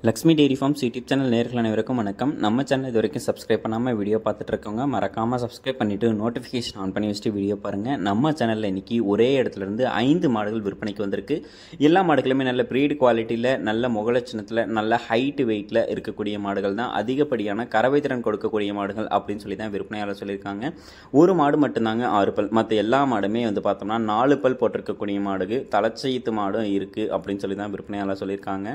Lakshmi dairy farms YouTube channel நேயர்கள் அனைவருக்கும் வணக்கம். நம்ம சேனல் இது வரைக்கும் சப்ஸ்கிரைப் பண்ணாமல் வீடியோ பார்த்துட்டு இருக்கவங்க மறக்காமல் சப்ஸ்கிரைப் பண்ணிவிட்டு நோட்டிஃபிகேஷன் ஆன் பண்ணி வச்சுட்டு வீடியோ பாருங்கள். நம்ம சேனலில் இன்றைக்கி ஒரே இடத்துலேருந்து 5 மாடுகள் விற்பனைக்கு வந்திருக்கு. எல்லா மாடுகளுமே நல்ல ப்ரீடு குவாலிட்டியில், நல்ல முகலட்சணத்தில், நல்ல ஹைட்டு வெயிட்டில் இருக்கக்கூடிய மாடுகள் தான். அதிகப்படியான கறவை திறன் கொடுக்கக்கூடிய மாடுகள் அப்படின்னு சொல்லி தான் விற்பனையாளர் சொல்லியிருக்காங்க. ஒரு மாடு மட்டும்தாங்க 6 பல், மற்ற எல்லா மாடுமே வந்து பார்த்தோம்னா 4 பல் போட்டிருக்கக்கூடிய மாடுக்கு தலைச்சயித்து மாடும் இருக்குது அப்படின்னு சொல்லி தான் விற்பனையாளர் சொல்லியிருக்காங்க.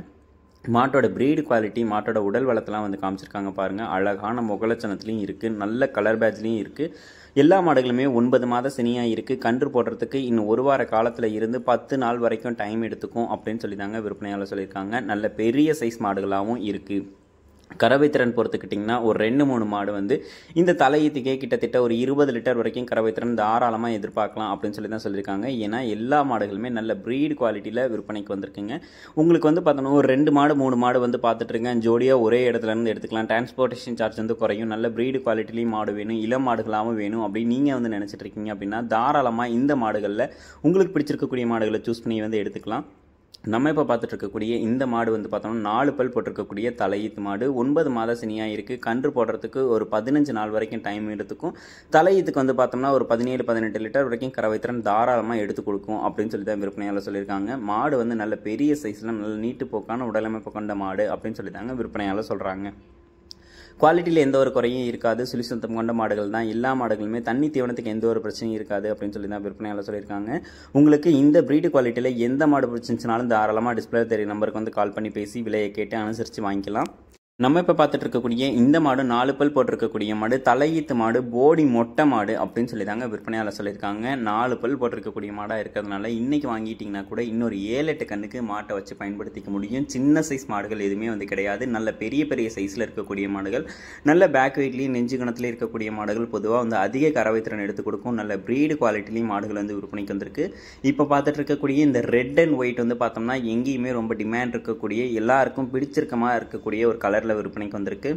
மாட்டோட ப்ரீடு குவாலிட்டி, மாட்டோட உடல் வளத்தெல்லாம் வந்து காமிச்சிருக்காங்க பாருங்கள். அழகான முகலட்சணத்துலையும் இருக்குது, நல்ல கலர் பேட்ச்லேயும் இருக்குது. எல்லா மாடுகளுமே 9 மாத சினியாக இருக்குது. கன்று போடுறதுக்கு இன்னும் 1 வார காலத்தில் இருந்து 10 நாள் வரைக்கும் டைம் எடுத்துக்கும் அப்படின்னு சொல்லி தாங்க விற்பனையாளர் சொல்லியிருக்காங்க. நல்ல பெரிய சைஸ் மாடுகளாகவும் இருக்குது. கறவை திறன் பொறுத்துக்கிட்டிங்கன்னா ஒரு 2-3 மாடு வந்து இந்த தலையீத்துக்கே கிட்டத்தட்ட ஒரு 20 லிட்டர் வரைக்கும் கறவை திறன் தாராளமாக எதிர்பார்க்கலாம் அப்படின்னு சொல்லி தான் சொல்லியிருக்காங்க. ஏன்னா எல்லா மாடுகளுமே நல்ல ப்ரீடு குவாலிட்டியில் விற்பனைக்கு வந்திருக்குங்க. உங்களுக்கு வந்து பார்த்தோன்னா ஒரு 2 மாடு 3 மாடு வந்து பார்த்துட்ருக்கேன், ஜோடியாக ஒரே இடத்துலேருந்து எடுத்துக்கலாம். டிரான்ஸ்போர்ட்டேஷன் சார்ஜ் வந்து குறையும். நல்ல ப்ரீடு குவாலிட்டிலையும் மாடு வேணும், இளம் மாடுகளாகவும் வேணும் அப்படின்னு நீங்கள் வந்து நினச்சிட்டு இருக்கீங்க அப்படின்னா தாராளமாக இந்த மாடுகளில் உங்களுக்கு பிடிச்சிருக்கக்கூடிய மாடுகளை சூஸ் பண்ணி வந்து எடுத்துக்கலாம். நம்ம இப்போ பார்த்துட்டு இருக்கக்கூடிய இந்த மாடு வந்து பார்த்தோம்னா 4 பல் போட்டிருக்கக்கூடிய தலையீத்து மாடு. 9 மாத சினியாக இருக்குது. கன்று போடுறதுக்கு ஒரு 15 நாள் வரைக்கும் டைம் எடுத்துக்கும். தலையீத்துக்கு வந்து பார்த்தோம்னா ஒரு 17-18 லிட்டர் வரைக்கும் கறவை திறன் தாராளமாக எடுத்து கொடுக்கும் அப்படின்னு சொல்லி தான் விற்பனையாளர் சொல்லியிருக்காங்க. மாடு வந்து நல்ல பெரிய சைஸில் நல்ல நீட்டு போக்கான உடலமைப்பு கொண்ட மாடு அப்படின்னு சொல்லி தாங்க விற்பனையாளர் சொல்கிறாங்க. குவாலிட்டியில் எந்த ஒரு குறையும் இருக்காது. சுழிசுத்தம் கொண்ட மாடுகள் தான். எல்லா மாடுகளுமே தண்ணி தீவனத்துக்கு எந்த ஒரு பிரச்சனையும் இருக்காது அப்படின்னு சொல்லி தான் விற்பனையாளர் சொல்லியிருக்காங்க. உங்களுக்கு இந்த ப்ரீடு குவாலிட்டியில் எந்த மாடு பிடிச்சிருந்துச்சுனாலும் தாராளமாக டிஸ்பிளே தெரிய நம்பருக்கு வந்து கால் பண்ணி பேசி விலையை கேட்டு அனுசரித்து வாங்கிக்கலாம். நம்ம இப்போ பார்த்துட்டு இருக்கக்கூடிய இந்த மாடு 4 பல் போட்டிருக்கக்கூடிய மாடு, தலையீத்து மாடு, போடி மொட்டை மாடு அப்படின்னு சொல்லி தாங்க விற்பனையாளர் சொல்லியிருக்காங்க. 4 பல் போட்டிருக்கக்கூடிய மாடாக இருக்கிறதுனால இன்றைக்கி வாங்கிட்டிங்கன்னா கூட இன்னொரு 7-8 கண்ணுக்கு மாட்டை வச்சு பயன்படுத்திக்க முடியும். சின்ன சைஸ் மாடுகள் எதுவுமே வந்து கிடையாது. நல்ல பெரிய பெரிய சைஸில் இருக்கக்கூடிய மாடுகள், நல்ல பேக் வெயிட்லேயும் நெஞ்சு கணத்தில் இருக்கக்கூடிய மாடுகள் பொதுவாக வந்து அதிக கறவை திறன் எடுத்து கொடுக்கும். நல்ல ப்ரீடு குவாலிட்டிலையும் மாடுகள் வந்து விற்பனைக்கு வந்திருக்கு. இப்போ பார்த்துட்டு இருக்கக்கூடிய இந்த ரெட் அண்ட் ஒயிட் வந்து பார்த்தோம்னா எங்கேயுமே ரொம்ப டிமாண்ட் இருக்கக்கூடிய, எல்லாருக்கும் பிடிச்சிருக்கமாக இருக்கக்கூடிய ஒரு கலர் விற்பனைக்கு வந்திருக்கு.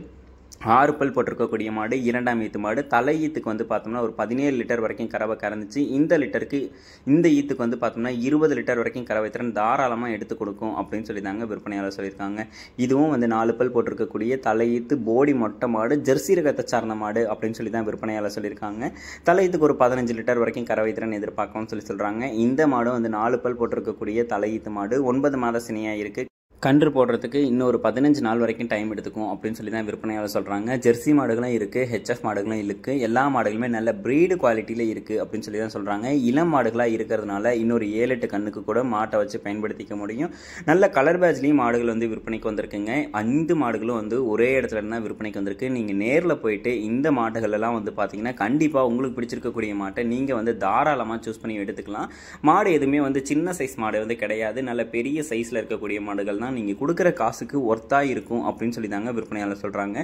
6 பல் போட்டிருக்கக்கூடிய மாடு, 2ஆம் ஈத்து மாடு. தலை ஈத்துக்கு வந்து பார்த்தோம்னா ஒரு 17 லிட்டர் வரைக்கும் கறவை கறந்துச்சு. இந்த ஈத்துக்கு வந்து பார்த்தோம்னா 20 லிட்டர் வரைக்கும் கறவை திறன் தாராளமாக எடுத்து கொடுக்கும் அப்படின்னு சொல்லி தாங்க விற்பனையாளர் சொல்லியிருக்காங்க. இதுவும் வந்து 4 பல் போட்டிருக்கக்கூடிய தலை ஈத்து போடி மொட்டை மாடு, ஜெர்சி ரகத்தை சார்ந்த மாடு அப்படின்னு சொல்லி தான் விற்பனையாளர் சொல்லியிருக்காங்க. தலை ஈத்துக்கு ஒரு 15 லிட்டர் வரைக்கும் கறவை திறன் எதிர்பார்க்கும்னு சொல்லி சொல்கிறாங்க. இந்த மாடும் வந்து 4 பல் போட்டிருக்கக்கூடிய தலை ஈத்து மாடு, 9 மாத சினியாக இருக்குது. கன்று போடுறதுக்கு இன்னொரு 15 நாள் வரைக்கும் டைம் எடுத்துக்கும் அப்படின்னு சொல்லி தான் விற்பனையாளர் சொல்கிறாங்க. ஜெர்சி மாடுகளும் இருக்குது, ஹெச்எஃப் மாடுகளும் இருக்குது. எல்லா மாடுகளுமே நல்ல ப்ரீடு குவாலிட்டியில் இருக்குது அப்படின்னு சொல்லி தான் சொல்கிறாங்க. இளம் மாடுகளாக இருக்கிறதுனால இன்னொரு 7-8 கண்ணுக்கு கூட மாட்டை வச்சு பயன்படுத்திக்க முடியும். நல்ல கலர் பேட்ச்லேயும் மாடுகள் வந்து விற்பனைக்கு வந்திருக்குங்க. 5 மாடுகளும் வந்து ஒரே இடத்துல இருந்தால் விற்பனைக்கு வந்திருக்கு. நீங்கள் நேரில் போயிட்டு இந்த மாடுகளெல்லாம் வந்து பார்த்தீங்கன்னா கண்டிப்பாக உங்களுக்கு பிடிச்சிருக்கக்கூடிய மாட்டை நீங்கள் வந்து தாராளமாக சூஸ் பண்ணி எடுத்துக்கலாம். மாடு எதுவுமே வந்து சின்ன சைஸ் மாடு வந்து கிடையாது. நல்ல பெரிய சைஸில் இருக்கக்கூடிய மாடுகள் தான். நீங்கள் கொடுக்குற காசுக்கு ஒர்த்தாக இருக்கும் அப்படின்னு சொல்லி தாங்க விற்பனையாளர் சொல்கிறாங்க.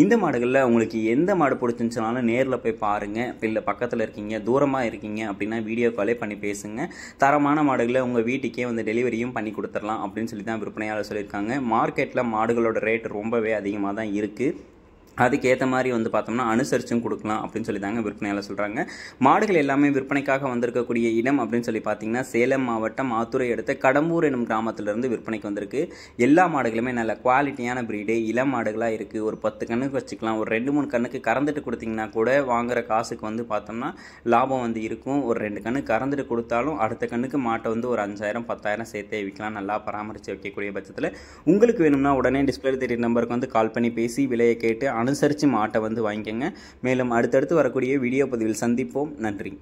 இந்த மாடுகளில் உங்களுக்கு எந்த மாடு பிடிச்சிருந்துச்சுனாலும் நேரில் போய் பாருங்கள். இல்லை பக்கத்தில் இருக்கீங்க, தூரமாக இருக்கீங்க அப்படின்னா வீடியோ காலே பண்ணி பேசுங்க. தரமான மாடுகளை உங்கள் வீட்டுக்கே வந்து டெலிவரியும் பண்ணி கொடுத்துடலாம் அப்படின்னு சொல்லி தான் விற்பனையாளர் சொல்லியிருக்காங்க. மார்க்கெட்டில் மாடுகளோட ரேட் ரொம்பவே அதிகமாக தான் இருக்குது. அதுக்கேற்ற மாதிரி வந்து பார்த்தோம்னா அனுசரிச்சும் கொடுக்கலாம் அப்படின்னு சொல்லி தாங்க விற்பனையாளர் சொல்கிறாங்க. மாடுகள் எல்லாமே விற்பனைக்காக வந்திருக்கக்கூடிய இடம் அப்படின்னு சொல்லி பார்த்தீங்கன்னா சேலம் மாவட்டம் ஆத்துரை அடுத்த கடம்பூர் எனும் கிராமத்திலிருந்து விற்பனைக்கு வந்திருக்கு. எல்லா மாடுகளுமே நல்ல குவாலிட்டியான ப்ரீடு, இளம் மாடுகளாக இருக்குது. ஒரு 10 கண்ணுக்கு வச்சுக்கலாம். ஒரு 2-3 கண்ணுக்கு கறந்துட்டு கொடுத்தீங்கன்னா கூட வாங்குகிற காசுக்கு வந்து பார்த்தோம்னா லாபம் வந்து இருக்கும். ஒரு 2 கண்ணு கறந்துட்டு கொடுத்தாலும் அடுத்த கண்ணுக்கு மாட்டை வந்து ஒரு 5000-10,000 சேர்த்தே விற்கலாம். நல்லா பராமரித்து வைக்கக்கூடிய பட்சத்தில் உங்களுக்கு வேணும்னா உடனே டிஸ்பிளே தெரிய நம்பருக்கு வந்து கால் பண்ணி பேசி விலையை கேட்டு அனுசரித்து மாட்டை வந்து வாங்கிக்கோங்க. மேலும் அடுத்தடுத்து வரக்கூடிய வீடியோ பதிவில் சந்திப்போம். நன்றி.